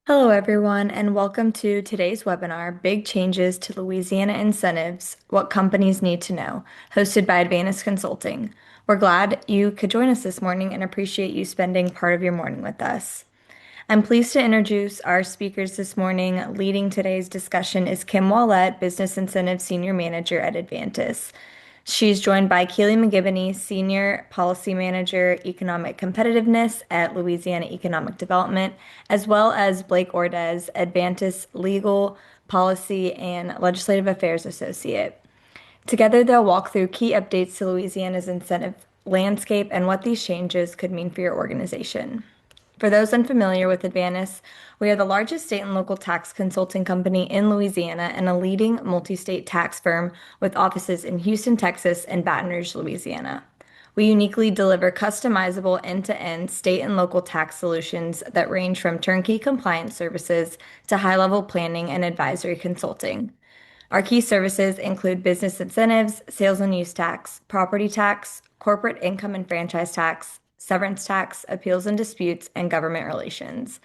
Hello, everyone, and welcome to today's webinar, Big Changes to Louisiana Incentives, What Companies Need to Know, hosted by Advantous Consulting. We're glad you could join us this morning and appreciate you spending part of your morning with us. I'm pleased to introduce our speakers this morning. Leading today's discussion is Kim Wallette, Business Incentives Senior Manager at Advantous. She's joined by Keely McGibboney, Senior Policy Manager, Economic Competitiveness at Louisiana Economic Development, as well as Blake Ordez, Advantous Legal, Policy, and Legislative Affairs Associate. Together, they'll walk through key updates to Louisiana's incentive landscape and what these changes could mean for your organization. For those unfamiliar with Advantous, we are the largest state and local tax consulting company in Louisiana and a leading multi-state tax firm with offices in Houston, Texas, and Baton Rouge, Louisiana. We uniquely deliver customizable end-to-end state and local tax solutions that range from turnkey compliance services to high-level planning and advisory consulting. Our key services include business incentives, sales and use tax, property tax, corporate income and franchise tax, severance tax, appeals and disputes, and government relations.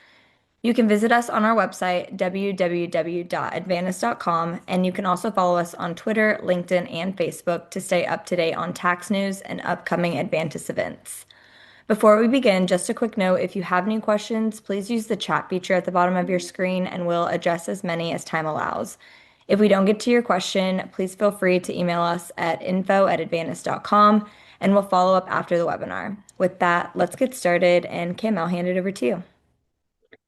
You can visit us on our website, www.advantus.com, and you can also follow us on Twitter, LinkedIn, and Facebook to stay up to date on tax news and upcoming Advantous events. Before we begin, just a quick note, if you have any questions, please use the chat feature at the bottom of your screen and we'll address as many as time allows. If we don't get to your question, please feel free to email us at info@advantus.com and we'll follow up after the webinar. With that, let's get started, and Kim, I'll hand it over to you.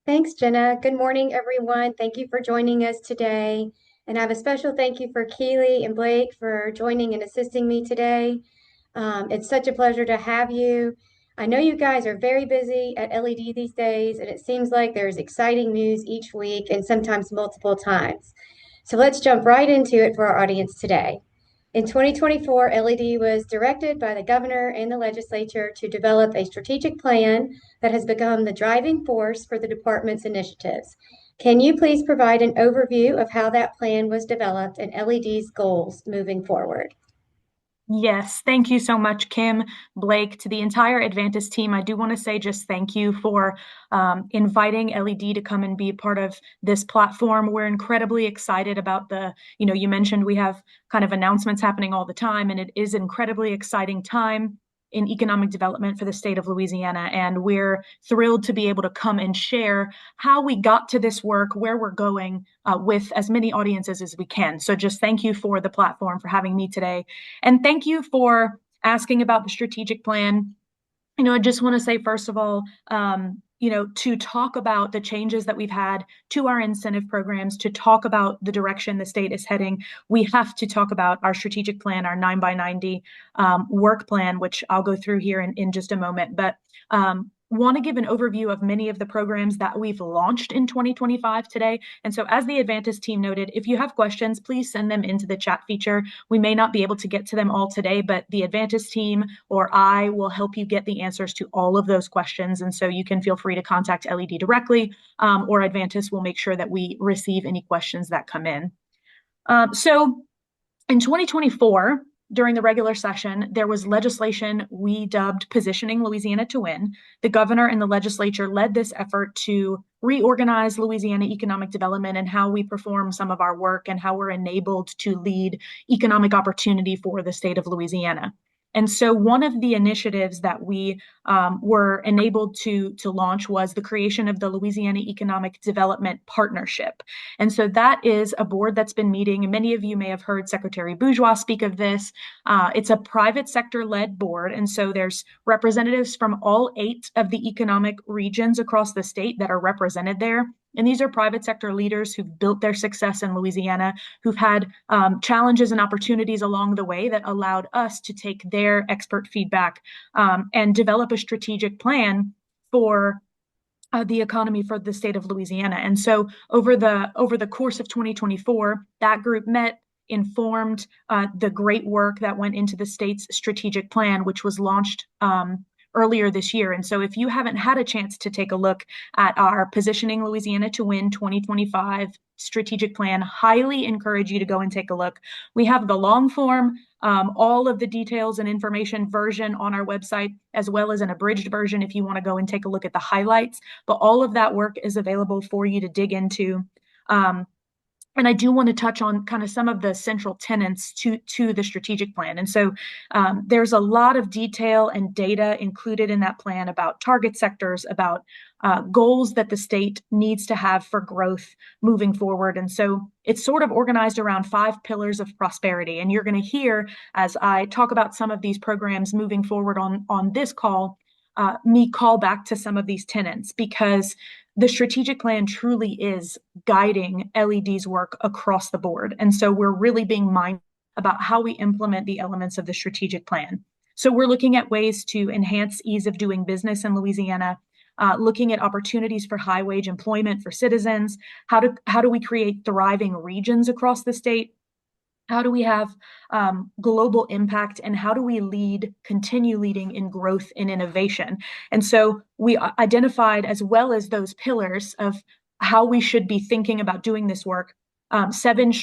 Thanks, Jenna. Good morning, everyone. Thank you for joining us today. And I have a special thank you for Keely and Blake for joining and assisting me today. It's such a pleasure to have you. I know you guys are very busy at LED these days, and it seems like there's exciting news each week and sometimes multiple times. So let's jump right into it for our audience today. In 2024, LED was directed by the governor and the legislature to develop a strategic plan that has become the driving force for the department's initiatives. Can you please provide an overview of how that plan was developed and LED's goals moving forward? Yes, thank you so much, Kim, Blake, to the entire Advantous team. I do want to say just thank you for inviting LED to come and be a part of this platform. We're incredibly excited about you mentioned we have kind of announcements happening all the time, and it is an incredibly exciting time in economic development for the state of Louisiana. And we're thrilled to be able to come and share how we got to this work, where we're going with as many audiences as we can. So just thank you for the platform, for having me today. And thank you for asking about the strategic plan. I just want to say, first of all, to talk about the changes that we've had to our incentive programs, to talk about the direction the state is heading, we have to talk about our strategic plan, our 9x90 work plan, which I'll go through here in just a moment. But want to give an overview of many of the programs that we've launched in 2025 today. And so as the Advantous team noted, if you have questions, please send them into the chat feature. We may not be able to get to them all today, but the Advantous team or I will help you get the answers to all of those questions. And so you can feel free to contact LED directly, or Advantous will make sure that we receive any questions that come in. So in 2024, during the regular session, there was legislation we dubbed Positioning Louisiana to Win. The governor and the legislature led this effort to reorganize Louisiana economic development and how we perform some of our work and how we're enabled to lead economic opportunity for the state of Louisiana. And so one of the initiatives that we were enabled to launch was the creation of the Louisiana Economic Development Partnership. And so that is a board that's been meeting. Many of you may have heard Secretary Bourgeois speak of this. It's a private sector-led board. And so there's representatives from all 8 of the economic regions across the state that are represented there. And these are private sector leaders who've built their success in Louisiana, who've had challenges and opportunities along the way that allowed us to take their expert feedback and develop a strategic plan for the economy for the state of Louisiana. And so over the course of 2024, that group met, informed the great work that went into the state's strategic plan, which was launched earlier this year. And so if you haven't had a chance to take a look at our Positioning Louisiana to Win 2025 strategic plan, highly encourage you to go and take a look. We have the long form, all of the details and information version on our website, as well as an abridged version if you want to go and take a look at the highlights. But all of that work is available for you to dig into. And I do want to touch on kind of some of the central tenets to the strategic plan. And so there's a lot of detail and data included in that plan about target sectors, about goals that the state needs to have for growth moving forward. And so it's sort of organized around 5 pillars of prosperity. And you're going to hear, as I talk about some of these programs moving forward on this call, me call back to some of these tenets, because the strategic plan truly is guiding LED's work across the board. And so we're really being mindful about how we implement the elements of the strategic plan. So we're looking at ways to enhance ease of doing business in Louisiana, looking at opportunities for high wage employment for citizens. How do we create thriving regions across the state? How do we have global impact, and how do we continue leading in growth and innovation? And so we identified, as well as those pillars of how we should be thinking about doing this work, 7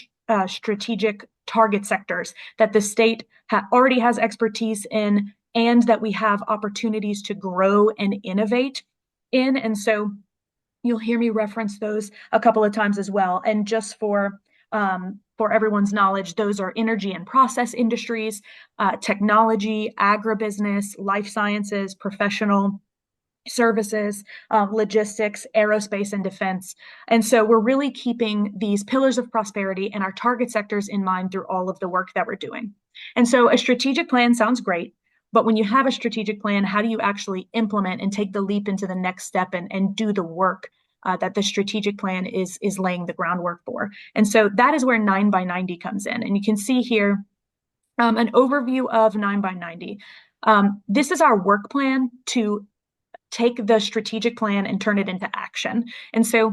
strategic target sectors that the state already has expertise in, and that we have opportunities to grow and innovate in. And so you'll hear me reference those a couple of times as well. And just for everyone's knowledge, those are energy and process industries, technology, agribusiness, life sciences, professional services, logistics, aerospace, and defense. And so we're really keeping these pillars of prosperity and our target sectors in mind through all of the work that we're doing. And so a strategic plan sounds great, but when you have a strategic plan, how do you actually implement and take the leap into the next step and do the work that the strategic plan is laying the groundwork for? And so that is where 9 by 90 comes in. And you can see here an overview of 9 by 90. This is our work plan to take the strategic plan and turn it into action. And so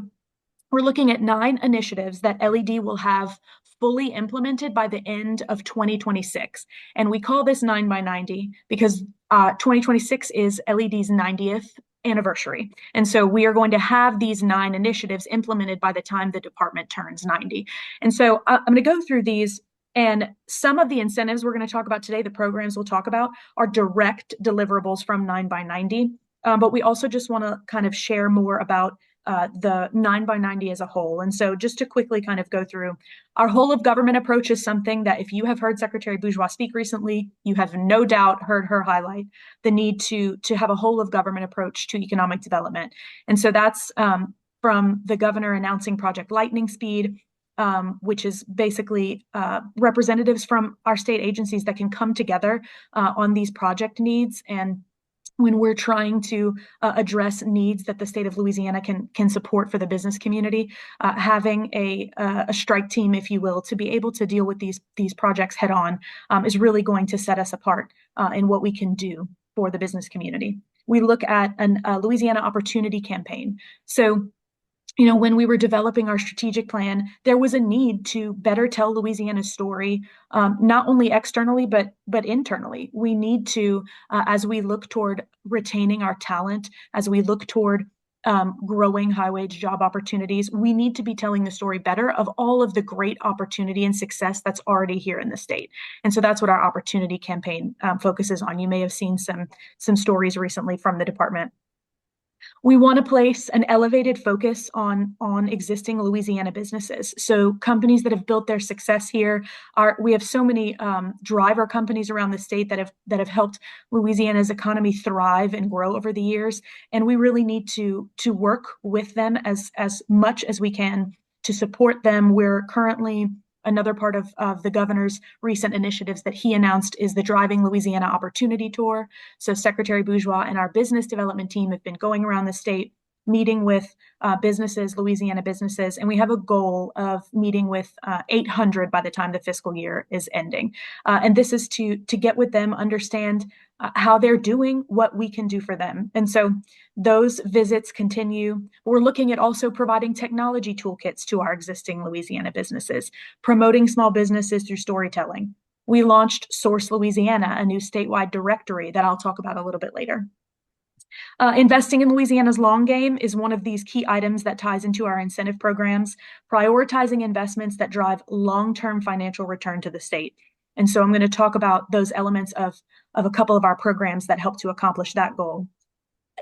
we're looking at 9 initiatives that LED will have fully implemented by the end of 2026. And we call this 9 by 90 because 2026 is LED's 90th anniversary. And so we are going to have these 9 initiatives implemented by the time the department turns 90. And so I'm going to go through these, and some of the incentives we're going to talk about today, the programs we'll talk about, are direct deliverables from 9 by 90. But we also just want to kind of share more about the 9 by 90 as a whole. And so just to quickly kind of go through, our whole of government approach is something that if you have heard Secretary Bourgeois speak recently, you have no doubt heard her highlight the need to have a whole of government approach to economic development. And so that's from the governor announcing Project Lightning Speed, which is basically representatives from our state agencies that can come together on these project needs. And when we're trying to address needs that the state of Louisiana can support for the business community, having a strike team, if you will, to be able to deal with these projects head on is really going to set us apart in what we can do for the business community. We look at a Louisiana Opportunity Campaign. So, when we were developing our strategic plan, there was a need to better tell Louisiana's story, not only externally, but internally. We need to, as we look toward retaining our talent, as we look toward growing high-wage job opportunities, we need to be telling the story better of all of the great opportunity and success that's already here in the state. And so that's what our Opportunity Campaign focuses on. You may have seen some stories recently from the department. We want to place an elevated focus on existing Louisiana businesses. So companies that have built their success here we have so many driver companies around the state that have helped Louisiana's economy thrive and grow over the years. And we really need to work with them as much as we can to support them. We're currently another part of the governor's recent initiatives that he announced is the Driving Louisiana Opportunity Tour. So Secretary Bourgeois and our business development team have been going around the state, meeting with businesses, Louisiana businesses, and we have a goal of meeting with 800 by the time the fiscal year is ending. And this is to get with them, understand how they're doing, what we can do for them. And so those visits continue. We're looking at also providing technology toolkits to our existing Louisiana businesses, promoting small businesses through storytelling. We launched Source Louisiana, a new statewide directory that I'll talk about a little bit later. Investing in Louisiana's long game is one of these key items that ties into our incentive programs, prioritizing investments that drive long-term financial return to the state. And so I'm going to talk about those elements of a couple of our programs that help to accomplish that goal.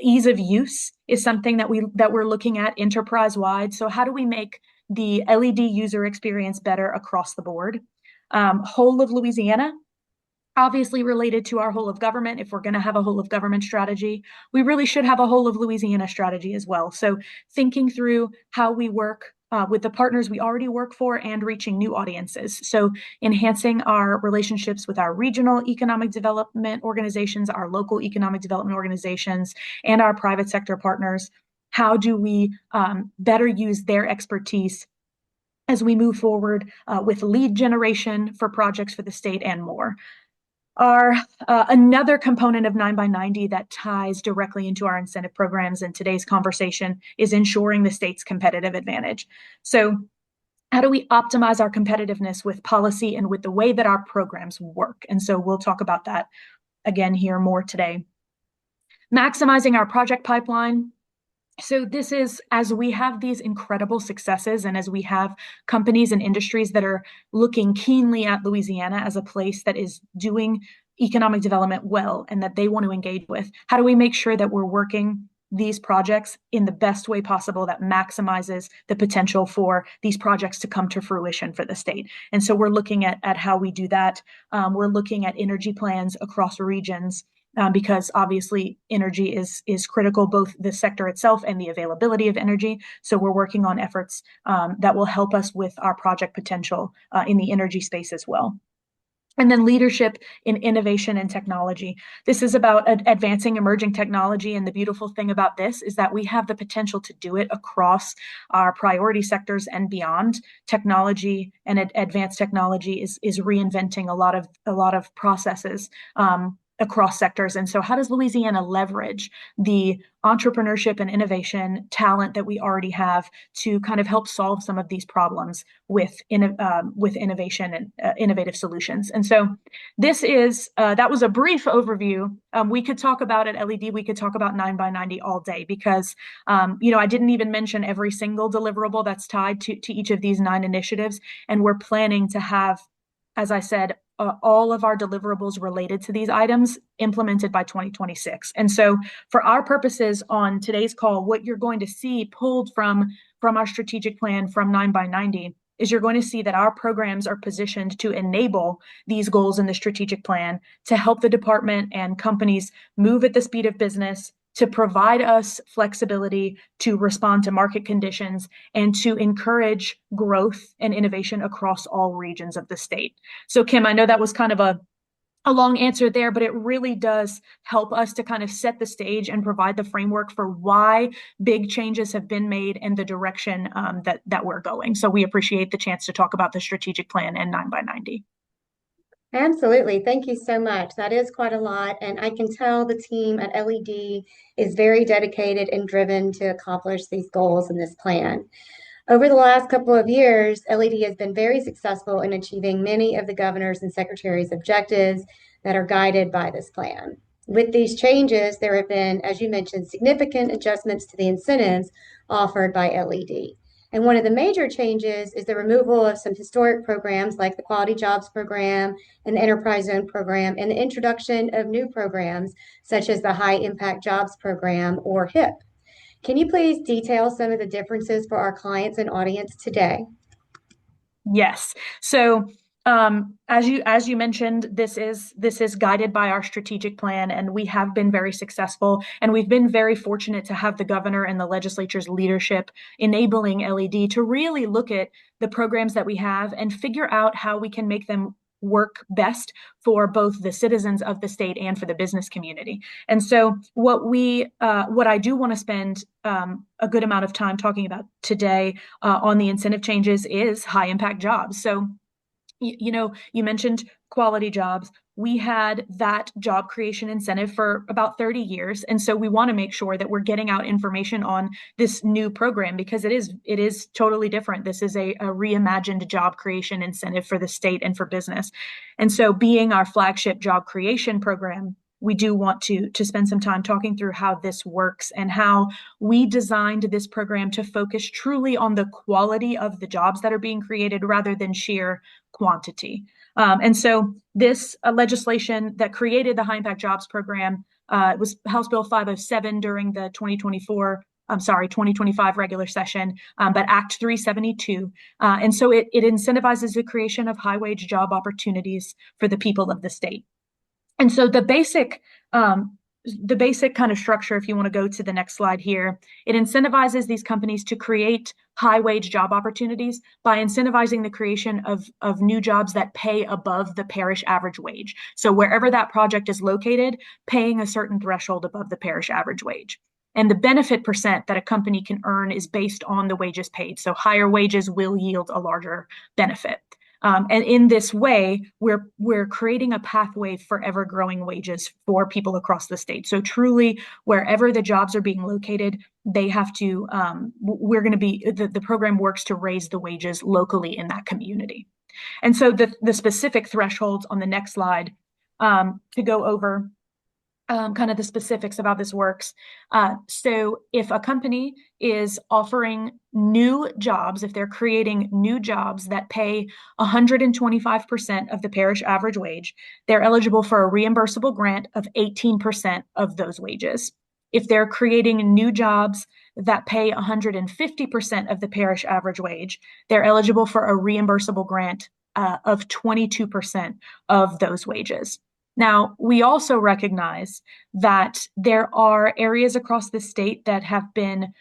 Ease of use is something that we're looking at enterprise-wide. So how do we make the LED user experience better across the board? Whole of Louisiana, obviously related to our whole of government. If we're going to have a whole of government strategy, we really should have a whole of Louisiana strategy as well. So thinking through how we work with the partners we already work for and reaching new audiences. So enhancing our relationships with our regional economic development organizations, our local economic development organizations, and our private sector partners. How do we better use their expertise as we move forward with lead generation for projects for the state and more? Another component of 9x90 that ties directly into our incentive programs in today's conversation is ensuring the state's competitive advantage. So how do we optimize our competitiveness with policy and with the way that our programs work? And so we'll talk about that again here more today. Maximizing our project pipeline. So this is, as we have these incredible successes and as we have companies and industries that are looking keenly at Louisiana as a place that is doing economic development well and that they want to engage with, how do we make sure that we're working these projects in the best way possible that maximizes the potential for these projects to come to fruition for the state? And so we're looking at how we do that. We're looking at energy plans across regions. Because obviously energy is critical, both the sector itself and the availability of energy. So we're working on efforts that will help us with our project potential in the energy space as well. And then leadership in innovation and technology. This is about advancing emerging technology. And the beautiful thing about this is that we have the potential to do it across our priority sectors and beyond. Technology and advanced technology is reinventing a lot of processes across sectors. And so how does Louisiana leverage the entrepreneurship and innovation talent that we already have to kind of help solve some of these problems with innovation and innovative solutions? And so this is, that was a brief overview. We could talk about it, LED, we could talk about 9x90 all day because, I didn't even mention every single deliverable that's tied to each of these 9 initiatives. And we're planning to have, as I said, all of our deliverables related to these items implemented by 2026. And so for our purposes on today's call, what you're going to see pulled from our strategic plan from 9x90 is you're going to see that our programs are positioned to enable these goals in the strategic plan to help the department and companies move at the speed of business, to provide us flexibility to respond to market conditions, and to encourage growth and innovation across all regions of the state. So Kim, I know that was kind of a long answer there, but it really does help us to kind of set the stage and provide the framework for why big changes have been made and the direction that we're going. So we appreciate the chance to talk about the strategic plan and 9x90. Absolutely. Thank you so much. That is quite a lot. And I can tell the team at LED is very dedicated and driven to accomplish these goals in this plan. Over the last couple of years, LED has been very successful in achieving many of the governor's and secretary's objectives that are guided by this plan. With these changes, there have been, as you mentioned, significant adjustments to the incentives offered by LED. And one of the major changes is the removal of some historic programs like the Quality Jobs Program and the Enterprise Zone Program, and the introduction of new programs such as the High Impact Jobs Program, or HIP. Can you please detail some of the differences for our clients and audience today? Yes. So as you mentioned, this is guided by our strategic plan, and we have been very successful, and we've been very fortunate to have the governor and the legislature's leadership enabling LED to really look at the programs that we have and figure out how we can make them work best for both the citizens of the state and for the business community. And so what I do want to spend a good amount of time talking about today on the incentive changes is high impact jobs. So you mentioned quality jobs. We had that job creation incentive for about 30 years. And so we want to make sure that we're getting out information on this new program because it is totally different. This is a reimagined job creation incentive for the state and for business. And so being our flagship job creation program, we do want to spend some time talking through how this works and how we designed this program to focus truly on the quality of the jobs that are being created rather than sheer quantity. And so this legislation that created the High Impact Jobs Program was House Bill 507 during the 2025 regular session, but Act 372. And so it incentivizes the creation of high wage job opportunities for the people of the state. And so the basic kind of structure, if you want to go to the next slide here, it incentivizes these companies to create high wage job opportunities by incentivizing the creation of new jobs that pay above the parish average wage. So wherever that project is located, paying a certain threshold above the parish average wage. And the benefit percent that a company can earn is based on the wages paid. So higher wages will yield a larger benefit. And in this way, we're creating a pathway for ever growing wages for people across the state. So truly, wherever the jobs are being located, they have to, we're going to be, the program works to raise the wages locally in that community. And so the specific thresholds on the next slide to go over kind of the specifics of how this works. So if a company is offering new jobs, if they're creating new jobs that pay 125% of the parish average wage, they're eligible for a reimbursable grant of 18% of those wages. If they're creating new jobs that pay 150% of the parish average wage, they're eligible for a reimbursable grant of 22% of those wages. Now, we also recognize that there are areas across the state that have been,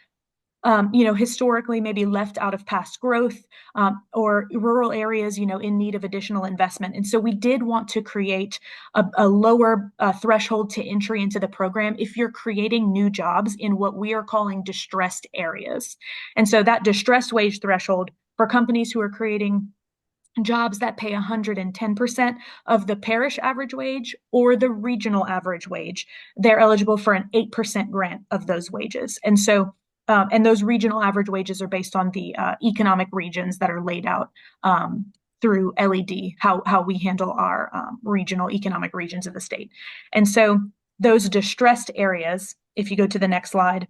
historically maybe left out of past growth, or rural areas, in need of additional investment. And so we did want to create a lower threshold to entry into the program if you're creating new jobs in what we are calling distressed areas. And so that distressed wage threshold for companies who are creating jobs that pay 110% of the parish average wage or the regional average wage, they're eligible for an 8% grant of those wages. And so, and those regional average wages are based on the economic regions that are laid out through LED, how we handle our regional economic regions of the state. And so those distressed areas, if you go to the next slide,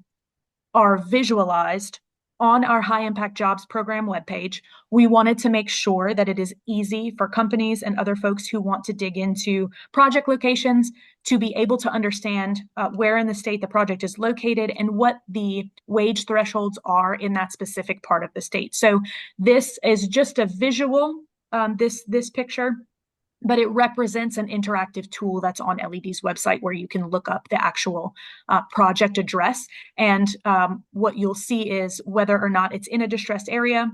are visualized on our High Impact Jobs Program webpage. We wanted to make sure that it is easy for companies and other folks who want to dig into project locations to be able to understand where in the state the project is located and what the wage thresholds are in that specific part of the state. So this is just a visual, this picture, but it represents an interactive tool that's on LED's website where you can look up the actual project address. And what you'll see is whether or not it's in a distressed area.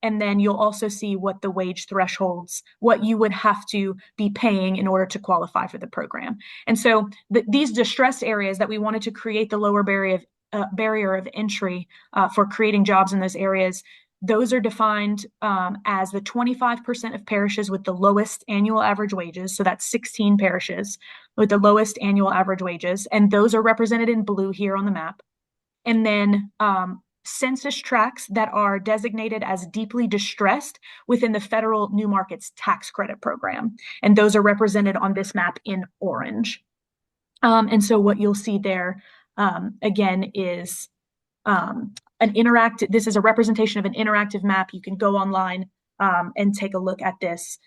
And then you'll also see what the wage thresholds, what you would have to be paying in order to qualify for the program. And so these distressed areas that we wanted to create the lower barrier of entry for creating jobs in those areas, those are defined as the 25% of parishes with the lowest annual average wages. So that's 16 parishes with the lowest annual average wages. And those are represented in blue here on the map. And then census tracts that are designated as deeply distressed within the federal New Markets Tax Credit Program. And those are represented on this map in orange. And so what you'll see there, again, is this is a representation of an interactive map. You can go online and take a look at this,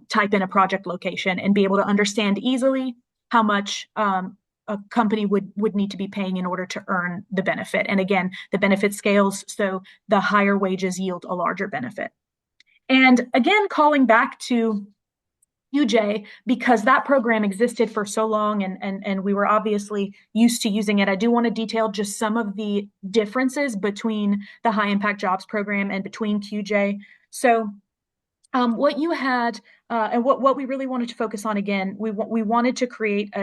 type in a project location and be able to understand easily how much a company would need to be paying in order to earn the benefit. And again, the benefit scales, so the higher wages yield a larger benefit. And again, calling back to UJ, because that program existed for so long and we were obviously used to using it, I do want to detail just some of the differences between the High Impact Jobs Program and between QJ. So what you had and what we really wanted to focus on, again, we wanted to create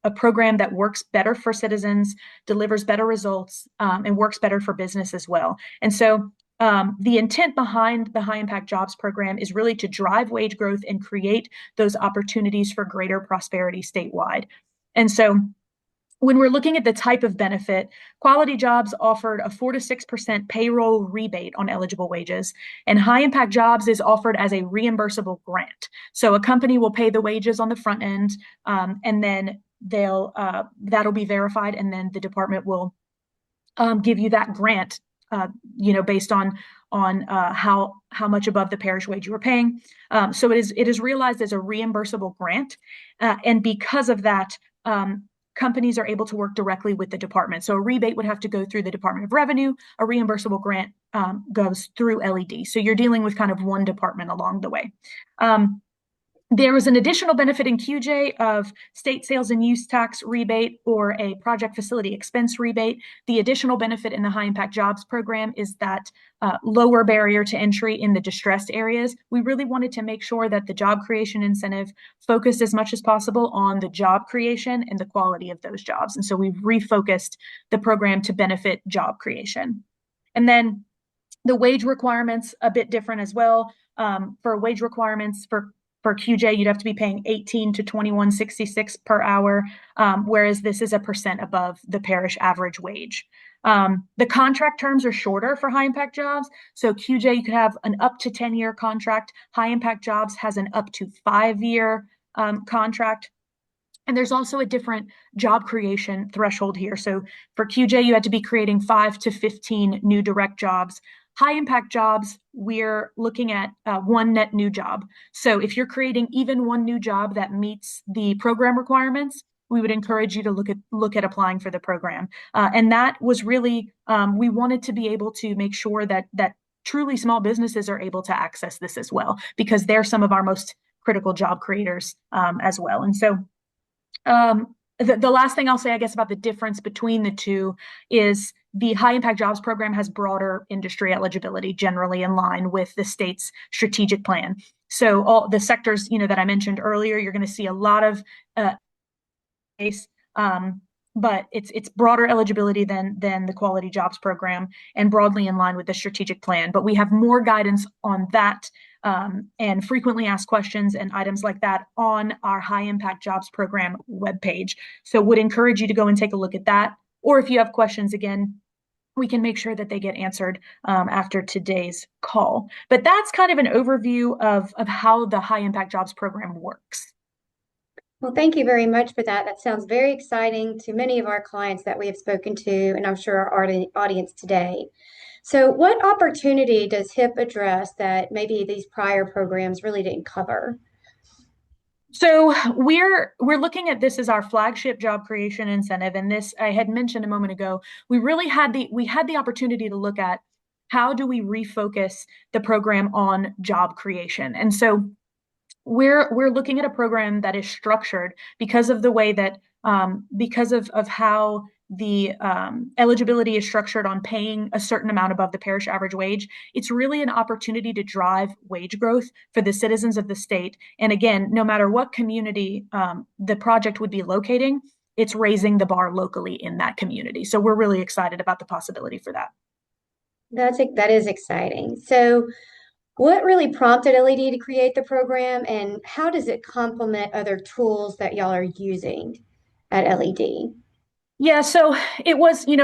a program that works better for citizens, delivers better results, and works better for business as well. And so the intent behind the High Impact Jobs Program is really to drive wage growth and create those opportunities for greater prosperity statewide. And so when we're looking at the type of benefit, Quality Jobs offered a 4 to 6% payroll rebate on eligible wages, and High Impact Jobs is offered as a reimbursable grant. So a company will pay the wages on the front end, and then that'll be verified, and then the department will give you that grant, based on how much above the parish wage you were paying. So it is realized as a reimbursable grant, and because of that, companies are able to work directly with the department. So a rebate would have to go through the Department of Revenue. A reimbursable grant goes through LED. So you're dealing with kind of one department along the way. There was an additional benefit in QJ of state sales and use tax rebate or a project facility expense rebate. The additional benefit in the high impact jobs program is that lower barrier to entry in the distressed areas. We really wanted to make sure that the job creation incentive focused as much as possible on the job creation and the quality of those jobs. And so we've refocused the program to benefit job creation. And then the wage requirements, a bit different as well. For wage requirements for QJ, you'd have to be paying 18 to 21.66 per hour, whereas this is a percent above the parish average wage. The contract terms are shorter for high impact jobs. So QJ, you could have an up to 10-year contract. High impact jobs has an up to 5-year contract. And there's also a different job creation threshold here. So for QJ, you had to be creating 5 to 15 new direct jobs. High impact jobs, we're looking at one net new job. So if you're creating even one new job that meets the program requirements, we would encourage you to look at applying for the program. And that was really, we wanted to be able to make sure that truly small businesses are able to access this as well, because they're some of our most critical job creators as well. And so the last thing I'll say, I guess, about the difference between the two is the high impact jobs program has broader industry eligibility, generally in line with the state's strategic plan. So all the sectors, that I mentioned earlier, you're going to see a lot of case, but it's broader eligibility than the quality jobs program, and broadly in line with the strategic plan. But we have more guidance on that and frequently asked questions and items like that on our high impact jobs program webpage. So would encourage you to go and take a look at that. Or if you have questions, again, we can make sure that they get answered after today's call. But that's kind of an overview of how the high impact jobs program works. Well, thank you very much for that. That sounds very exciting to many of our clients that we have spoken to, and I'm sure our audience today. So what opportunity does HIP address that maybe these prior programs really didn't cover? So we're looking at this as our flagship job creation incentive, and this I had mentioned a moment ago. We really had the opportunity to look at how do we refocus the program on job creation, and so we're looking at a program that is structured because of the way that because of how the eligibility is structured on paying a certain amount above the parish average wage. It's really an opportunity to drive wage growth for the citizens of the state. And again, no matter what community the project would be locating, it's raising the bar locally in that community. So we're really excited about the possibility for that. That is exciting. So what really prompted LED to create the program, and how does it complement other tools that y'all are using at LED? Yeah, so it was, you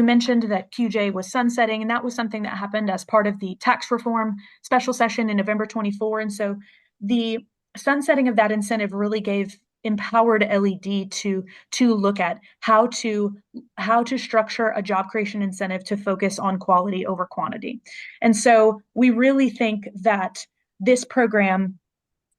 mentioned that QJ was sunsetting, and that was something that happened as part of the tax reform special session in November 24. And so the sunsetting of that incentive really empowered LED to look at how to structure a job creation incentive to focus on quality over quantity. And so we really think that this program,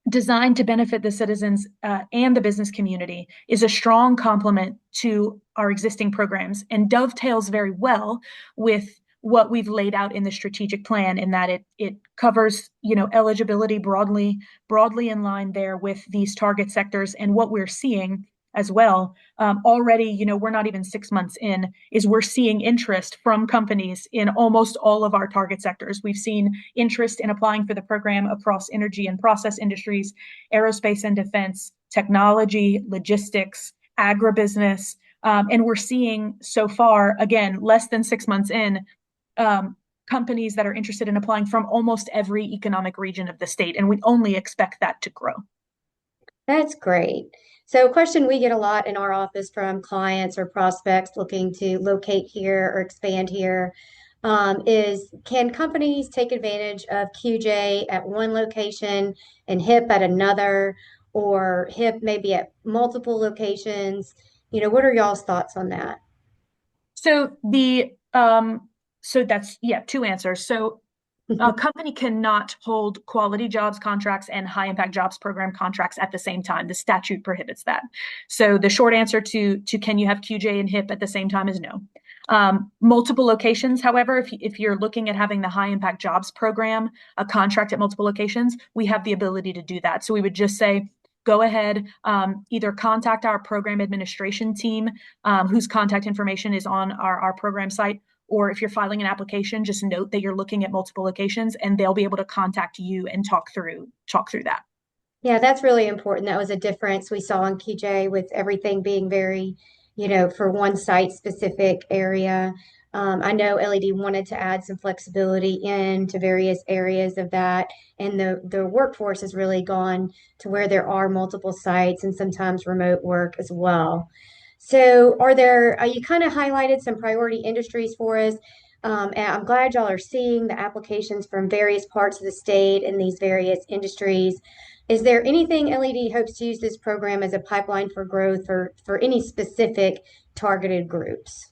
designed to benefit the citizens and the business community, is a strong complement to our existing programs and dovetails very well with what we've laid out in the strategic plan, in that it covers eligibility broadly in line there with these target sectors. And what we're seeing as well already, we're not even 6 months in, is we're seeing interest from companies in almost all of our target sectors. We've seen interest in applying for the program across energy and process industries, aerospace and defense, technology, logistics, agribusiness. And we're seeing so far, again, less than 6 months in, companies that are interested in applying from almost every economic region of the state. And we only expect that to grow. That's great. So a question we get a lot in our office from clients or prospects looking to locate here or expand here is, can companies take advantage of QJ at one location and HIP at another? or HIP maybe at multiple locations? What are y'all's thoughts on that? So that's, yeah, two answers. So a company cannot hold quality jobs contracts and high impact jobs program contracts at the same time. The statute prohibits that. So the short answer to can you have QJ and HIP at the same time is no. Multiple locations, however, if you're looking at having the high impact jobs program, a contract at multiple locations, we have the ability to do that. So we would just say, go ahead, either contact our program administration team, whose contact information is on our program site, or if you're filing an application, just note that you're looking at multiple locations and they'll be able to contact you and talk through that. Yeah, that's really important. That was a difference we saw in QJ with everything being very, for one site specific area. I know LED wanted to add some flexibility into various areas of that, and the workforce has really gone to where there are multiple sites and sometimes remote work as well. So, you kind of highlighted some priority industries for us. And I'm glad y'all are seeing the applications from various parts of the state in these various industries. Is there anything LED hopes to use this program as a pipeline for growth or for any specific targeted groups?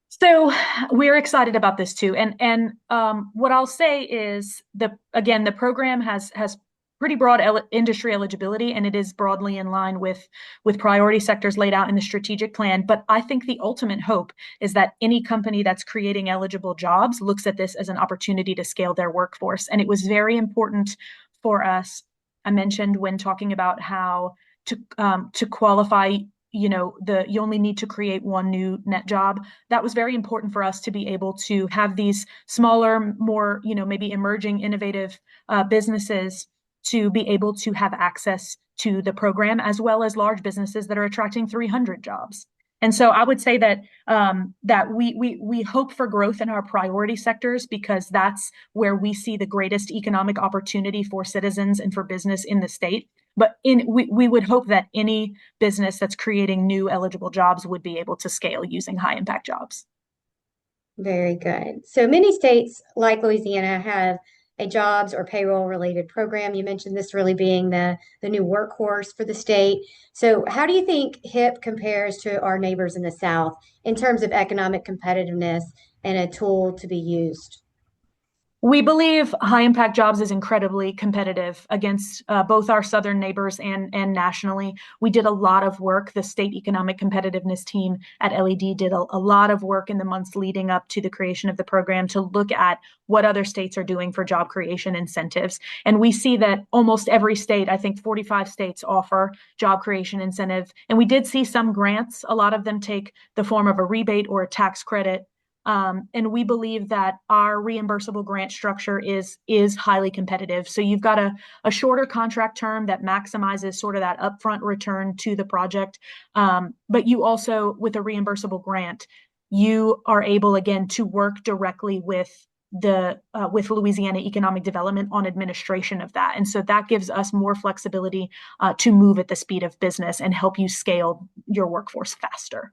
So we're excited about this too. And what I'll say is the program has pretty broad industry eligibility, and it is broadly in line with priority sectors laid out in the strategic plan. But I think the ultimate hope is that any company that's creating eligible jobs looks at this as an opportunity to scale their workforce. And it was very important for us. I mentioned when talking about how to qualify, you only need to create one new net job. That was very important for us to be able to have these smaller, more, maybe emerging, innovative businesses to be able to have access to the program, as well as large businesses that are attracting 300 jobs. And so I would say that we hope for growth in our priority sectors because that's where we see the greatest economic opportunity for citizens and for business in the state. But we would hope that any business that's creating new eligible jobs would be able to scale using high impact jobs. Very good. So many states like Louisiana have a jobs or payroll related program. You mentioned this really being the new workhorse for the state. So how do you think HIP compares to our neighbors in the South in terms of economic competitiveness and a tool to be used? We believe high impact jobs is incredibly competitive against both our southern neighbors and nationally. We did a lot of work. The state economic competitiveness team at LED did a lot of work in the months leading up to the creation of the program to look at what other states are doing for job creation incentives. And we see that almost every state, I think 45 states, offer job creation incentive. And we did see some grants. A lot of them take the form of a rebate or a tax credit. And we believe that our reimbursable grant structure is highly competitive. So you've got a shorter contract term that maximizes sort of that upfront return to the project. But you also, with a reimbursable grant, you are able, again, to work directly with Louisiana Economic Development on administration of that. And so that gives us more flexibility to move at the speed of business and help you scale your workforce faster.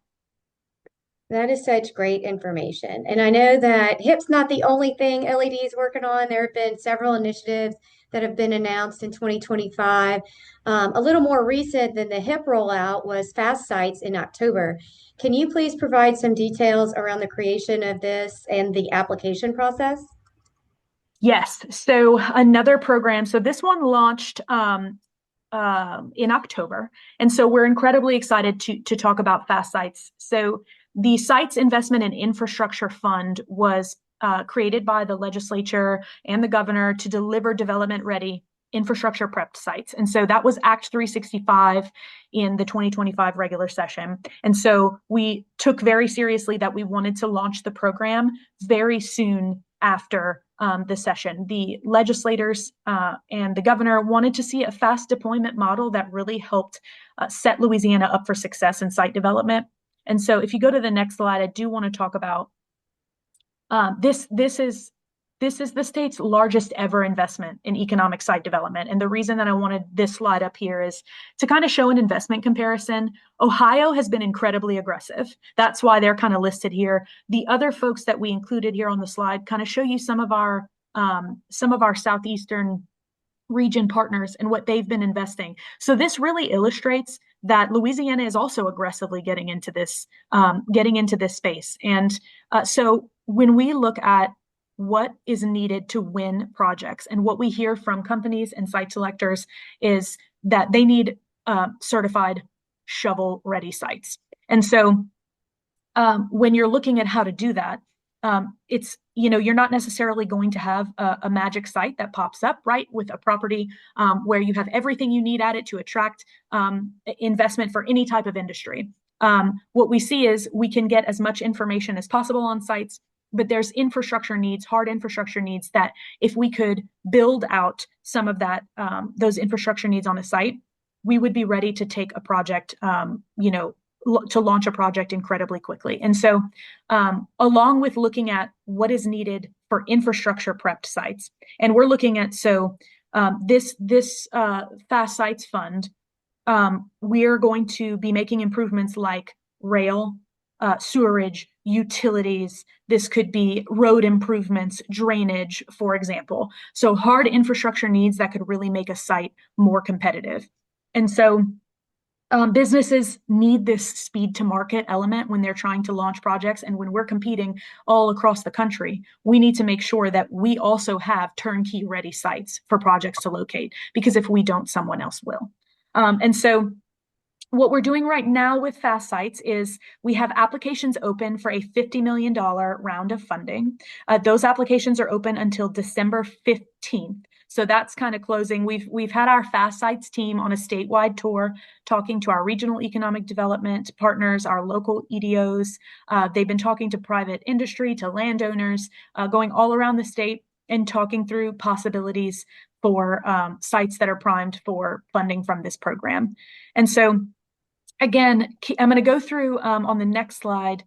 That is such great information. And I know that HIP's not the only thing LED is working on. There have been several initiatives that have been announced in 2025. A little more recent than the HIP rollout was Fast Sites in October. Can you please provide some details around the creation of this and the application process? Yes. So another program. So this one launched in October. And so we're incredibly excited to talk about Fast Sites. So the Sites Investment and Infrastructure Fund was created by the legislature and the governor to deliver development-ready infrastructure prepped sites. And so that was Act 365 in the 2025 regular session. And so we took very seriously that we wanted to launch the program very soon after the session. The legislators and the governor wanted to see a fast deployment model that really helped set Louisiana up for success in site development. And so if you go to the next slide, I do want to talk about this is the state's largest ever investment in economic site development. And the reason that I wanted this slide up here is to kind of show an investment comparison. Ohio has been incredibly aggressive. That's why they're kind of listed here. The other folks that we included here on the slide kind of show you some of our southeastern region partners and what they've been investing. So this really illustrates that Louisiana is also aggressively getting into this space. And so when we look at what is needed to win projects, and what we hear from companies and site selectors is that they need certified shovel-ready sites. And so when you're looking at how to do that, it's, you're not necessarily going to have a magic site that pops up, right, with a property where you have everything you need at it to attract investment for any type of industry. What we see is we can get as much information as possible on sites, but there's infrastructure needs, hard infrastructure needs, that if we could build out some of that, those infrastructure needs on a site, we would be ready to take a project, to launch a project incredibly quickly. And so along with looking at what is needed for infrastructure prepped sites, and we're looking at, this Fast Sites Fund, we're going to be making improvements like rail, sewerage, utilities. This could be road improvements, drainage, for example. So hard infrastructure needs that could really make a site more competitive. And so businesses need this speed to market element when they're trying to launch projects. And when we're competing all across the country, we need to make sure that we also have turnkey ready sites for projects to locate, because if we don't, someone else will. And so what we're doing right now with Fast Sites is we have applications open for a $50 million round of funding. Those applications are open until December 15th. So that's kind of closing. We've had our Fast Sites team on a statewide tour, talking to our regional economic development partners, our local EDOs. They've been talking to private industry, to landowners, going all around the state and talking through possibilities for sites that are primed for funding from this program. And so, again, I'm going to go through on the next slide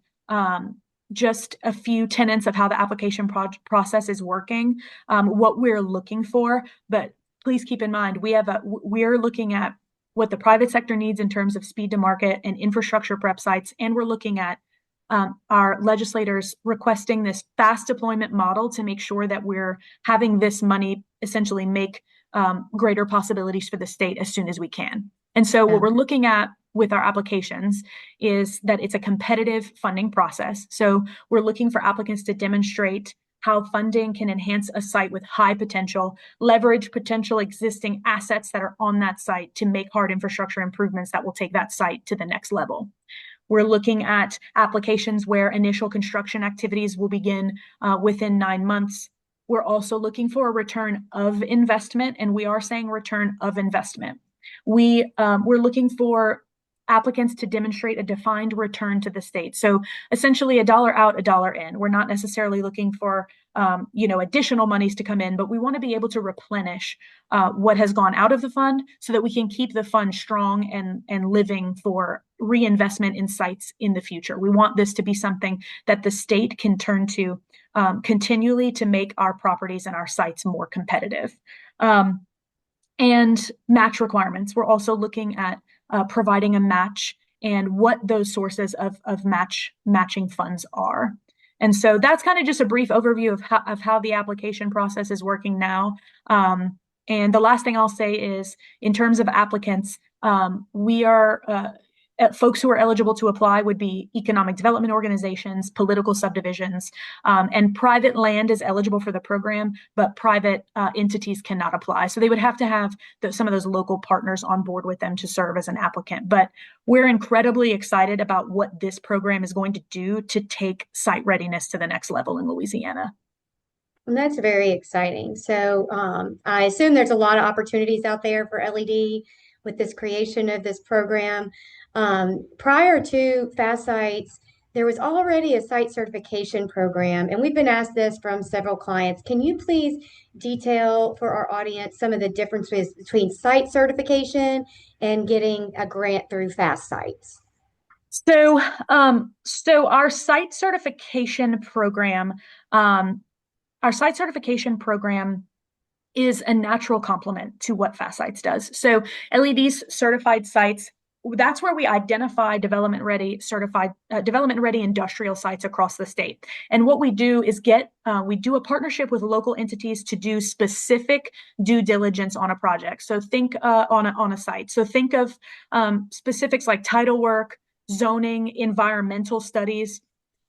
just a few tenets of how the application process is working, what we're looking for. But please keep in mind, we're looking at what the private sector needs in terms of speed to market and infrastructure prep sites, and we're looking at our legislators requesting this fast deployment model to make sure that we're having this money essentially make greater possibilities for the state as soon as we can. And so what we're looking at with our applications is that it's a competitive funding process. So we're looking for applicants to demonstrate how funding can enhance a site with high potential, leverage potential existing assets that are on that site to make hard infrastructure improvements that will take that site to the next level. We're looking at applications where initial construction activities will begin within 9 months. We're also looking for a return of investment, and we are saying return of investment. We're looking for applicants to demonstrate a defined return to the state. So essentially a dollar out, a dollar in. We're not necessarily looking for additional monies to come in, but we want to be able to replenish what has gone out of the fund so that we can keep the fund strong and living for reinvestment in sites in the future. We want this to be something that the state can turn to continually to make our properties and our sites more competitive. And match requirements. We're also looking at providing a match and what those sources of matching funds are. And so that's kind of just a brief overview of how the application process is working now. And the last thing I'll say is, in terms of applicants, we are folks who are eligible to apply would be economic development organizations, political subdivisions, and private land is eligible for the program, but private entities cannot apply. So they would have to have some of those local partners on board with them to serve as an applicant. But we're incredibly excited about what this program is going to do to take site readiness to the next level in Louisiana. And that's very exciting. So I assume there's a lot of opportunities out there for LED with this creation of this program. Prior to Fast Sites, there was already a site certification program, and we've been asked this from several clients. Can you please detail for our audience some of the differences between site certification and getting a grant through Fast Sites? So our site certification program, is a natural complement to what Fast Sites does. So LED's certified sites that's where we identify development ready certified development ready industrial sites across the state. And what we do is we do a partnership with local entities to do specific due diligence on a project. So think on a site. So think of specifics like title work, zoning, environmental studies,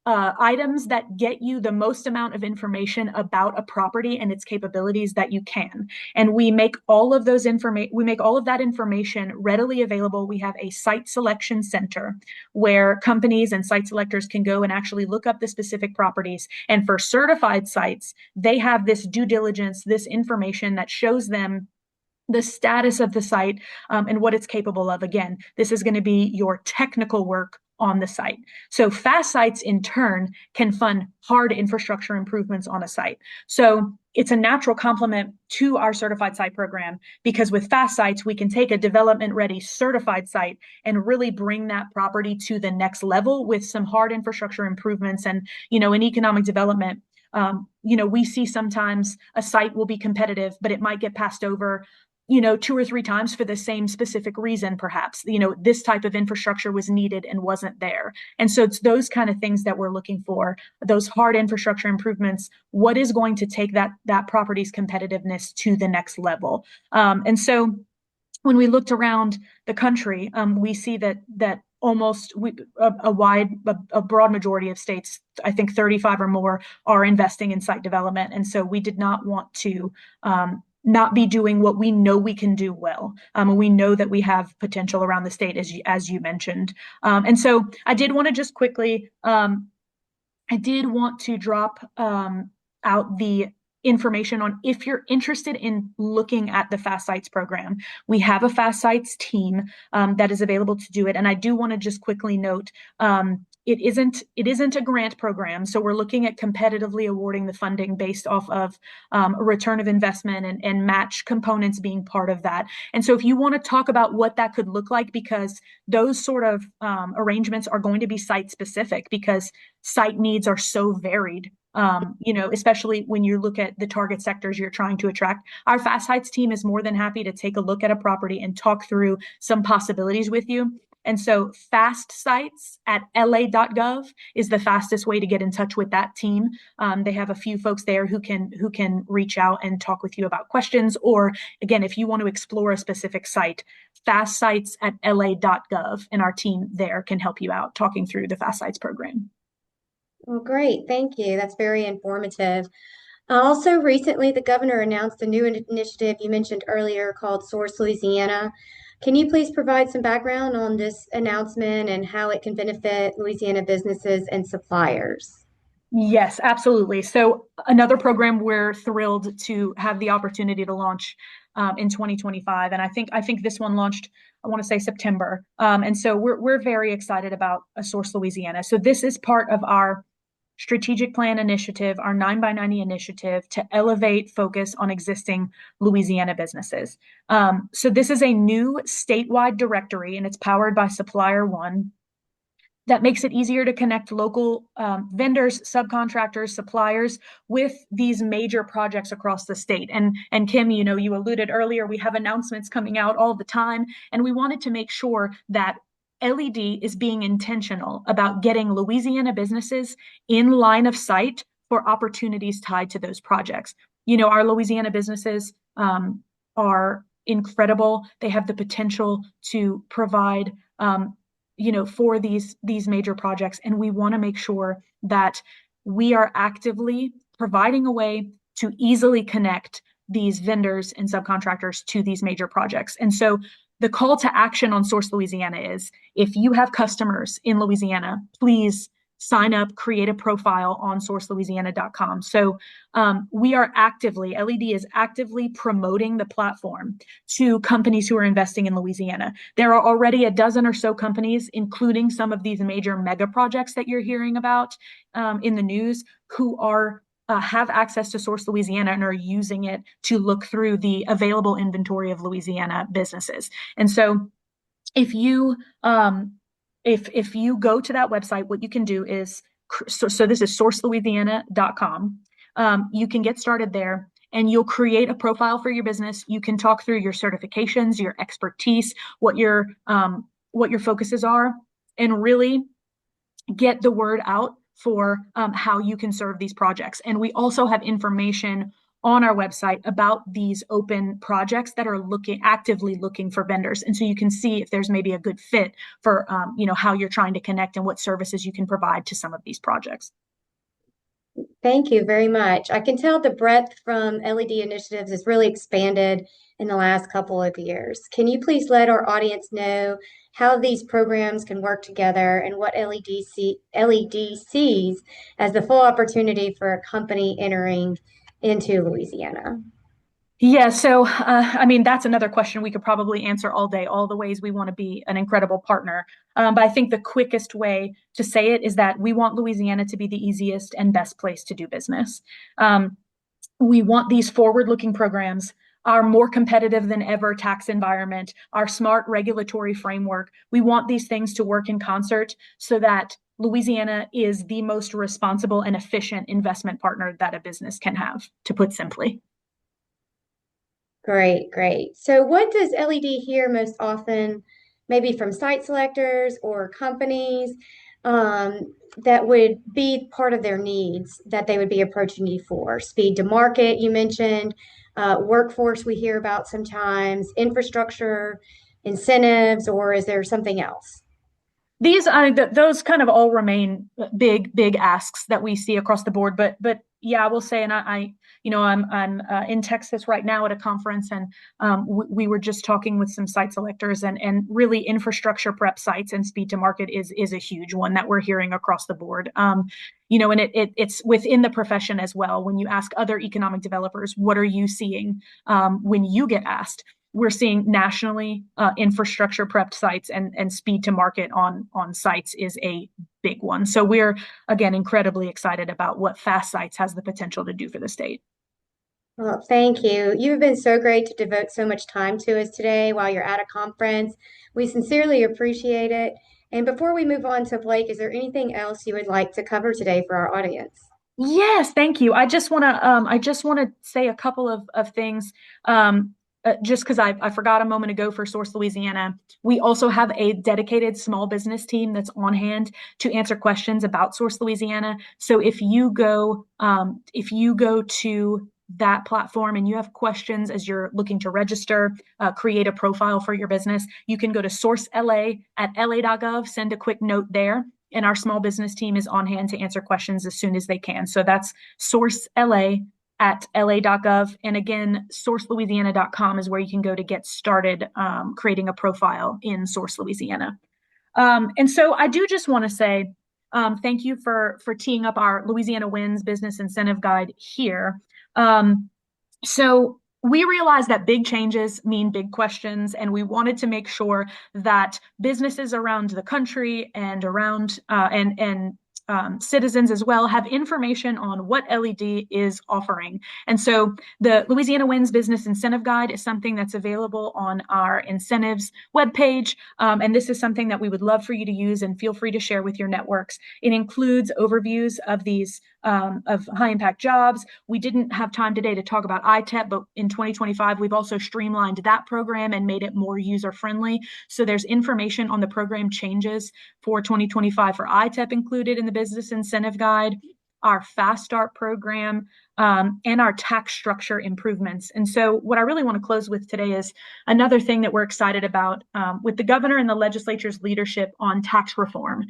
items that get you the most amount of information about a property and its capabilities that you can. And we make all of that information readily available. We have a site selection center where companies and site selectors can go and actually look up the specific properties. And for certified sites, they have this due diligence, this information that shows them the status of the site, and what it's capable of. Again, this is going to be your technical work on the site. So fast sites in turn can fund hard infrastructure improvements on a site. So it's a natural complement to our certified site program, because with fast sites, we can take a development ready certified site and really bring that property to the next level with some hard infrastructure improvements. And, in economic development, we see sometimes a site will be competitive, but it might get passed over 2 or 3 times for the same specific reason. Perhaps, this type of infrastructure was needed and wasn't there. And so it's those kind of things that we're looking for, those hard infrastructure improvements. What is going to take that property's competitiveness to the next level? And so when we looked around the country, we see that almost a broad majority of states, I think 35 or more, are investing in site development. And so we did not want to not be doing what we know we can do well. And we know that we have potential around the state, as you mentioned. And so I did want to just quickly, I did want to drop out the information on, if you're interested in looking at the Fast Sites program, we have a Fast Sites team that is available to do it. And I do want to just quickly note, it isn't a grant program. So we're looking at competitively awarding the funding based off of a return of investment and match components being part of that. And so if you want to talk about what that could look like, because those sort of arrangements are going to be site specific, because site needs are so varied. Especially when you look at the target sectors you're trying to attract. Our Fast Sites team is more than happy to take a look at a property and talk through some possibilities with you. And so fastsites@la.gov is the fastest way to get in touch with that team. They have a few folks there who can reach out and talk with you about questions. Or again, if you want to explore a specific site, fastsites@la.gov, and our team there can help you out talking through the Fast Sites program. Well, great. Thank you. That's very informative. Also, recently, the governor announced a new initiative you mentioned earlier called Source Louisiana. Can you please provide some background on this announcement and how it can benefit Louisiana businesses and suppliers? Yes, absolutely. So another program we're thrilled to have the opportunity to launch in 2025, and I think this one launched, I want to say September. And so we're very excited about a Source Louisiana. So this is part of our strategic plan initiative, our 9x90 initiative to elevate focus on existing Louisiana businesses. So this is a new statewide directory, and it's powered by Supplier One, that makes it easier to connect local vendors, subcontractors, suppliers with these major projects across the state. And Kim, you alluded earlier, we have announcements coming out all the time, and we wanted to make sure that LED is being intentional about getting Louisiana businesses in line of sight for opportunities tied to those projects. Our Louisiana businesses are incredible. They have the potential to provide for these major projects. And we want to make sure that we are actively providing a way to easily connect these vendors and subcontractors to these major projects. And so the call to action on Source Louisiana is, if you have customers in Louisiana, please sign up, create a profile on sourcelouisiana.com. So LED is actively promoting the platform to companies who are investing in Louisiana. There are already a dozen or so companies, including some of these major mega projects that you're hearing about in the news, who have access to Source Louisiana and are using it to look through the available inventory of Louisiana businesses. And so if you if you go to that website, what you can do is, so this is sourcelouisiana.com. You can get started there, and you'll create a profile for your business. You can talk through your certifications, your expertise, what your what your focuses are, and really get the word out for how you can serve these projects. And we also have information on our website about these open projects that are actively looking for vendors. And so you can see if there's maybe a good fit for how you're trying to connect and what services you can provide to some of these projects. Thank you very much. I can tell the breadth from LED initiatives has really expanded in the last couple of years. Can you please let our audience know how these programs can work together and what LED sees as the full opportunity for a company entering into Louisiana? Yeah, so I mean, that's another question we could probably answer all day, all the ways we want to be an incredible partner. But I think the quickest way to say it is that we want Louisiana to be the easiest and best place to do business. We want these forward-looking programs, our more competitive than ever tax environment, our smart regulatory framework. We want these things to work in concert so that Louisiana is the most responsible and efficient investment partner that a business can have, to put simply. Great, great. So what does LED hear most often, maybe from site selectors or companies, that would be part of their needs that they would be approaching you for? Speed to market, you mentioned, workforce we hear about sometimes, infrastructure, incentives, or is there something else? Those kind of all remain big asks that we see across the board. But yeah, I will say, and I'm in Texas right now at a conference, and we were just talking with some site selectors, and really infrastructure prep sites and speed to market is a huge one that we're hearing across the board. And it's within the profession as well. When you ask other economic developers, what are you seeing when you get asked? We're seeing nationally infrastructure prepped sites and speed to market on sites is a big one. So we're, again, incredibly excited about what Fast Sites has the potential to do for the state. Well, thank you. You've been so great to devote so much time to us today while you're at a conference. We sincerely appreciate it. And before we move on to Blake, is there anything else you would like to cover today for our audience? Yes, thank you. I just want to say a couple of things. Just because I forgot a moment ago for Source Louisiana, we also have a dedicated small business team that's on hand to answer questions about Source Louisiana. So if you go to that platform and you have questions as you're looking to register, create a profile for your business, you can go to Source LA at la.gov, send a quick note there, and our small business team is on hand to answer questions as soon as they can. So that's Source LA at la.gov. And again, sourcelouisiana.com is where you can go to get started creating a profile in Source Louisiana. And so I do just want to say thank you for teeing up our Louisiana Wins Business Incentive Guide here. So we realize that big changes mean big questions, and we wanted to make sure that businesses around the country and around citizens as well have information on what LED is offering. And so the Louisiana Wins Business Incentive Guide is something that's available on our incentives webpage. And this is something that we would love for you to use, and feel free to share with your networks. It includes overviews of these of high impact jobs. We didn't have time today to talk about ITEP, but in 2025, we've also streamlined that program and made it more user friendly. So there's information on the program changes for 2025 for ITEP included in the Business Incentive Guide, our Fast Start program, and our tax structure improvements. And so what I really want to close with today is another thing that we're excited about with the governor and the legislature's leadership on tax reform.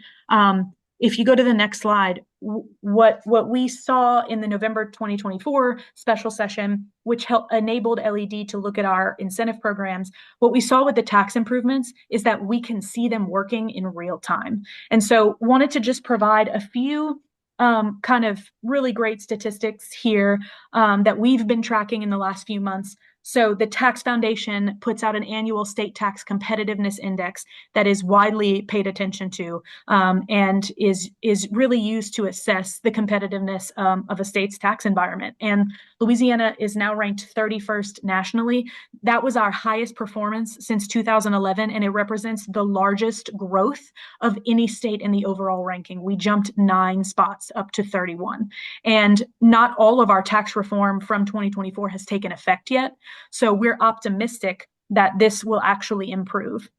If you go to the next slide, what we saw in the November 2024 special session, which enabled LED to look at our incentive programs, what we saw with the tax improvements is that we can see them working in real time. And so wanted to just provide a few kind of really great statistics here that we've been tracking in the last few months. So the Tax Foundation puts out an annual state tax competitiveness index that is widely paid attention to and is really used to assess the competitiveness of a state's tax environment. And Louisiana is now ranked 31st nationally. That was our highest performance since 2011, and it represents the largest growth of any state in the overall ranking. We jumped 9 spots up to 31. And not all of our tax reform from 2024 has taken effect yet. So we're optimistic that this will actually improve.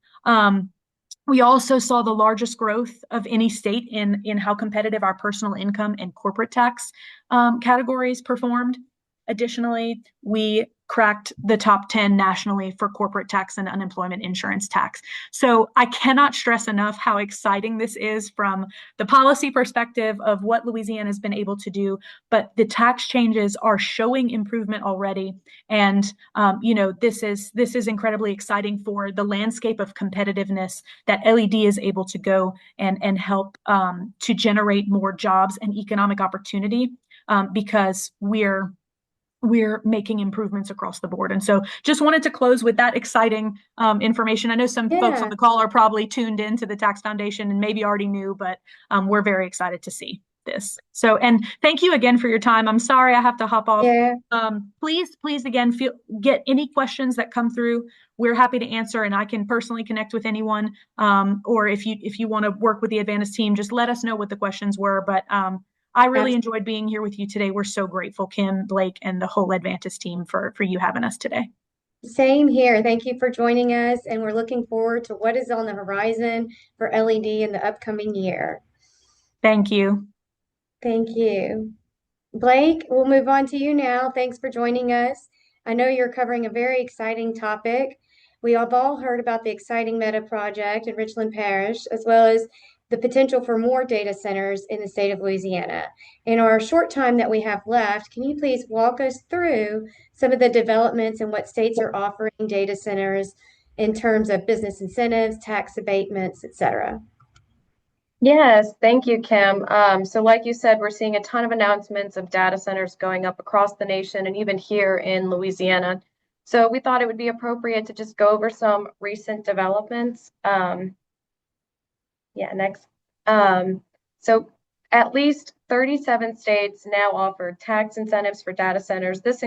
We also saw the largest growth of any state in how competitive our personal income and corporate tax categories performed. Additionally, we cracked the top 10 nationally for corporate tax and unemployment insurance tax. So I cannot stress enough how exciting this is from the policy perspective of what Louisiana has been able to do, but the tax changes are showing improvement already. And this is incredibly exciting for the landscape of competitiveness that LED is able to go and help to generate more jobs and economic opportunity because we're making improvements across the board. And so just wanted to close with that exciting information. I know some folks on Yeah. the call are probably tuned into the Tax Foundation and maybe already knew, but we're very excited to see this. So, and thank you again for your time. I'm sorry I have to hop off. Yeah. Please again, get any questions that come through. We're happy to answer, and I can personally connect with anyone. Or if you want to work with the Advantous team, just let us know what the questions were. But I really enjoyed being here with you today. We're so grateful, Kim, Blake, and the whole Advantous team for you having us today. Same here. Thank you for joining us, and we're looking forward to what is on the horizon for LED in the upcoming year. Thank you. Thank you. Blake, we'll move on to you now. Thanks for joining us. I know you're covering a very exciting topic. We have all heard about the exciting Meta project in Richland Parish, as well as the potential for more data centers in the state of Louisiana. In our short time that we have left, can you please walk us through some of the developments and what states are offering data centers in terms of business incentives, tax abatements, et cetera? Yes, thank you, Kim. So like you said, we're seeing a ton of announcements of data centers going up across the nation and even here in Louisiana. So we thought it would be appropriate to just go over some recent developments. Next. So at least 37 states now offer tax incentives for data centers. This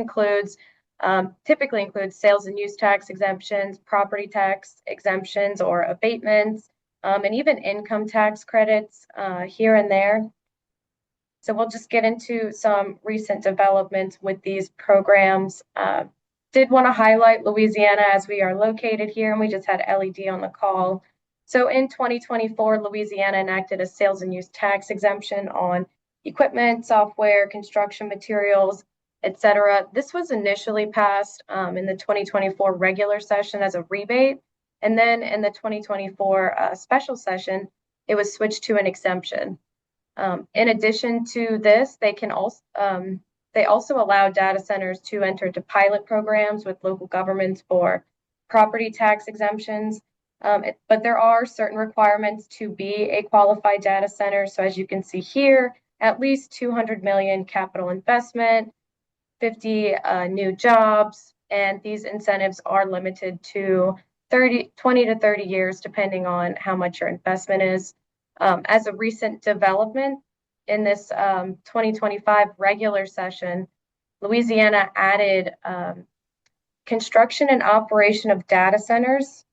typically includes sales and use tax exemptions, property tax exemptions or abatements, and even income tax credits here and there. So we'll just get into some recent developments with these programs. Did want to highlight Louisiana as we are located here, and we just had LED on the call. So in 2024, Louisiana enacted a sales and use tax exemption on equipment, software, construction materials, etc. This was initially passed in the 2024 regular session as a rebate. And then in the 2024 special session, it was switched to an exemption. In addition to this, they also allow data centers to enter into pilot programs with local governments for property tax exemptions. But there are certain requirements to be a qualified data center. So as you can see here, at least 200 million capital investment, 50 new jobs, and these incentives are limited to 20 to 30 years, depending on how much your investment is. As a recent development in this 2025 regular session, Louisiana added construction and operation of data centers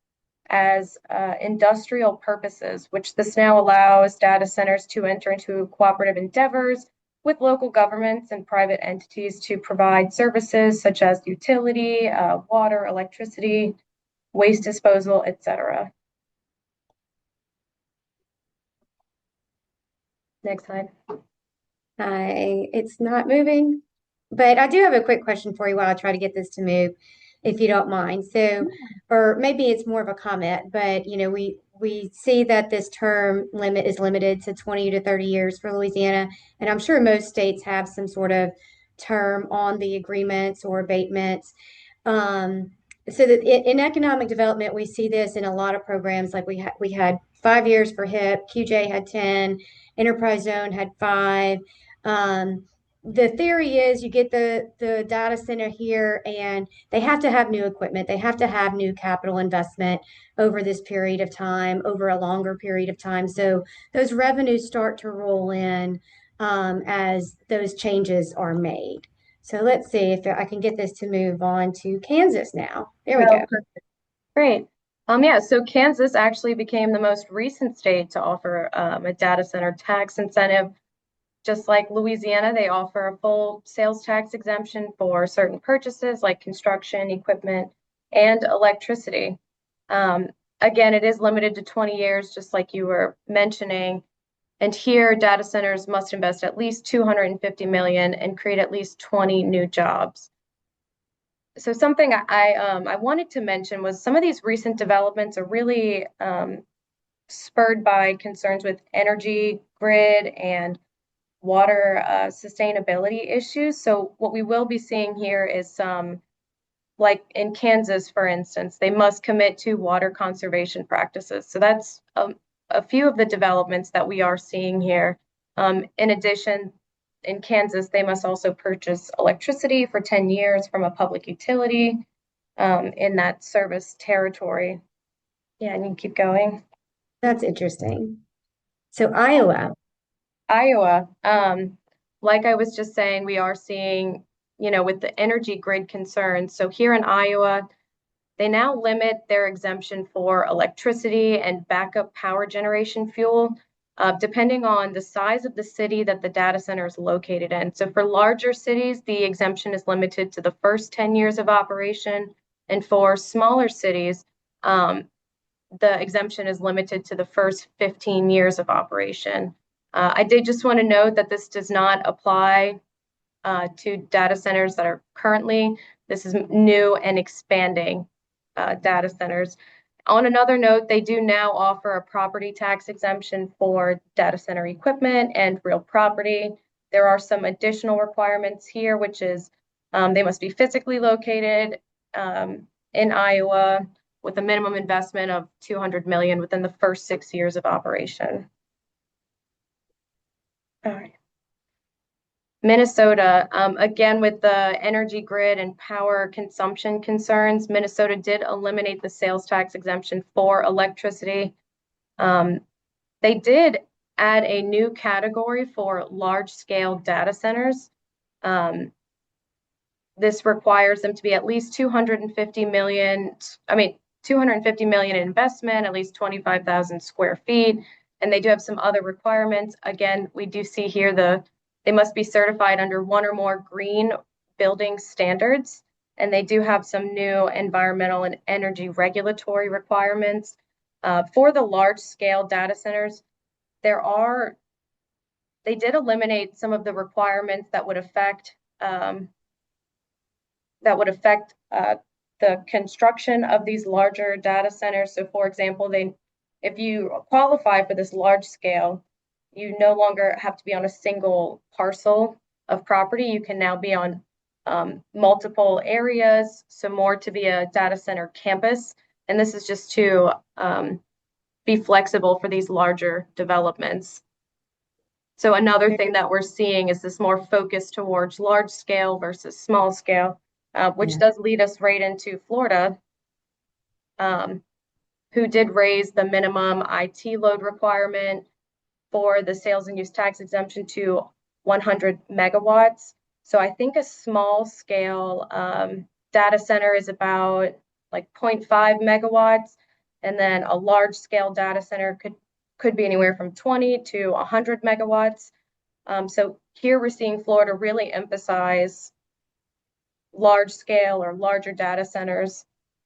as industrial purposes, which this now allows data centers to enter into cooperative endeavors with local governments and private entities to provide services such as utility, water, electricity, waste disposal, etc. Next slide. It's not moving, but I do have a quick question for you while I try to get this to move, if you don't mind. So, or maybe it's more of a comment, but we see that this term limit is limited to 20 to 30 years for Louisiana, and I'm sure most states have some sort of term on the agreements or abatements. So that in economic development, we see this in a lot of programs. Like we had 5 years for HIP, QJ had 10, Enterprise Zone had 5. The theory is you get the data center here and they have to have new equipment. They have to have new capital investment over this period of time, over a longer period of time. So those revenues start to roll in as those changes are made. So let's see if I can get this to move on to Kansas now. There we go. Great. So Kansas actually became the most recent state to offer a data center tax incentive. Just like Louisiana, they offer a full sales tax exemption for certain purchases like construction, equipment, and electricity. again, it is limited to 20 years, just like you were mentioning. And here, data centers must invest at least 250 million and create at least 20 new jobs. So something I wanted to mention was some of these recent developments are really spurred by concerns with energy grid and water sustainability issues. So what we will be seeing here is some, like in Kansas, for instance, they must commit to water conservation practices. So that's a few of the developments that we are seeing here. In addition, in Kansas, they must also purchase electricity for 10 years from a public utility in that service territory. Yeah, and you keep going. That's interesting. So Iowa. Iowa, like I was just saying, we are seeing, with the energy grid concerns. So here in Iowa, they now limit their exemption for electricity and backup power generation fuel, depending on the size of the city that the data center is located in. So for larger cities, the exemption is limited to the first 10 years of operation. And for smaller cities, the exemption is limited to the first 15 years of operation. I did just want to note that this does not apply to data centers that are currently, this is new and expanding data centers. On another note, they do now offer a property tax exemption for data center equipment and real property. There are some additional requirements here, which is they must be physically located in Iowa with a minimum investment of 200 million within the first 6 years of operation. All right. Minnesota, again, with the energy grid and power consumption concerns, Minnesota did eliminate the sales tax exemption for electricity. They did add a new category for large-scale data centers. This requires them to be at least 250 million in investment, at least 25,000 square feet. And they do have some other requirements. Again, we do see here they must be certified under one or more green building standards. And they do have some new environmental and energy regulatory requirements. For the large scale data centers, they did eliminate some of the requirements that would affect the construction of these larger data centers. So for example, if you qualify for this large scale, you no longer have to be on a single parcel of property. You can now be on multiple areas, so more to be a data center campus. And this is just to be flexible for these larger developments. So another thing that we're seeing is this more focus towards large scale versus small scale, which does lead us right into Florida, who did raise the minimum IT load requirement for the sales and use tax exemption to 100 megawatts. So I think a small scale data center is about like 0.5 megawatts, and then a large scale data center could be anywhere from 20 to 100 megawatts. So here we're seeing Florida really emphasize large scale or larger data centers.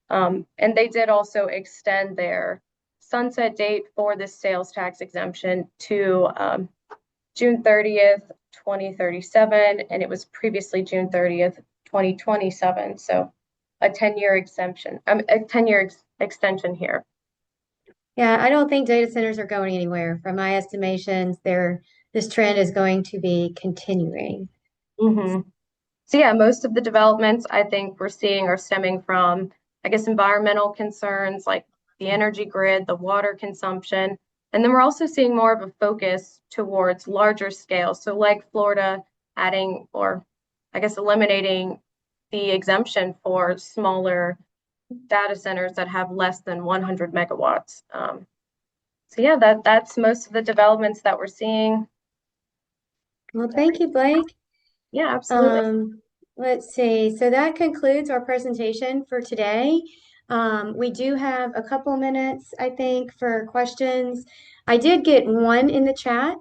And they did also extend their sunset date for this sales tax exemption to June 30th, 2037, and it was previously June 30th, 2027. So a 10-year exemption, a 10-year extension here. Yeah, I don't think data centers are going anywhere. From my estimations, this trend is going to be continuing. Mm-hmm. So yeah, most of the developments I think we're seeing are stemming from, I guess, environmental concerns like the energy grid, the water consumption. And then we're also seeing more of a focus towards larger scale. So like Florida adding, or I guess eliminating the exemption for smaller data centers that have less than 100 megawatts. So yeah, that's most of the developments that we're seeing. Well, thank you, Blake. Yeah, absolutely. Let's see. So that concludes our presentation for today. We do have a couple minutes, I think, for questions. I did get one in the chat,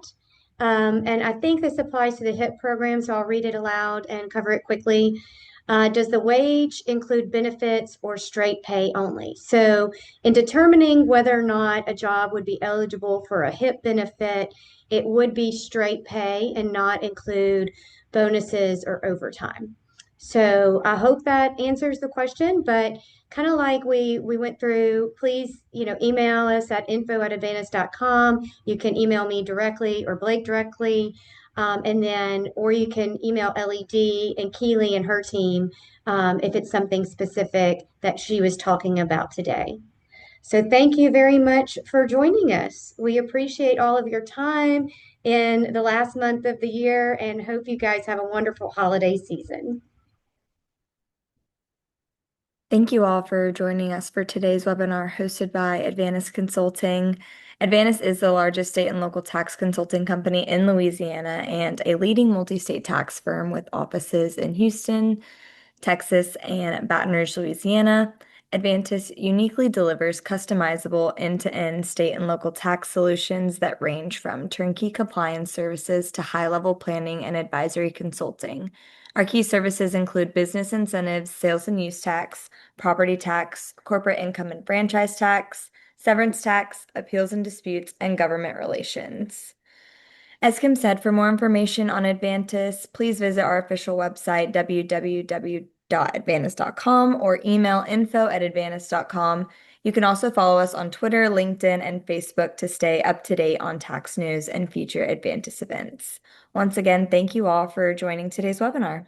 and I think this applies to the HIP program, so I'll read it aloud and cover it quickly. Does the wage include benefits or straight pay only? So, in determining whether or not a job would be eligible for a HIP benefit, it would be straight pay and not include bonuses or overtime. So, I hope that answers the question, but kind of like we went through, please, email us at info@advantous.com. You can email me directly or Blake directly. Or you can email LED and Keely and her team if it's something specific that she was talking about today. So thank you very much for joining us. We appreciate all of your time in the last month of the year and hope you guys have a wonderful holiday season. Thank you all for joining us for today's webinar hosted by Advantous Consulting. Advantous is the largest state and local tax consulting company in Louisiana and a leading multi-state tax firm with offices in Houston, Texas, and Baton Rouge, Louisiana. Advantous uniquely delivers customizable end-to-end state and local tax solutions that range from turnkey compliance services to high-level planning and advisory consulting. Our key services include business incentives, sales and use tax, property tax, corporate income and franchise tax, severance tax, appeals and disputes, and government relations. As Kim said, for more information on Advantous, please visit our official website, www.advantous.com, or email info@advantous.com. You can also follow us on Twitter, LinkedIn, and Facebook to stay up to date on tax news and future Advantous events. Once again, thank you all for joining today's webinar.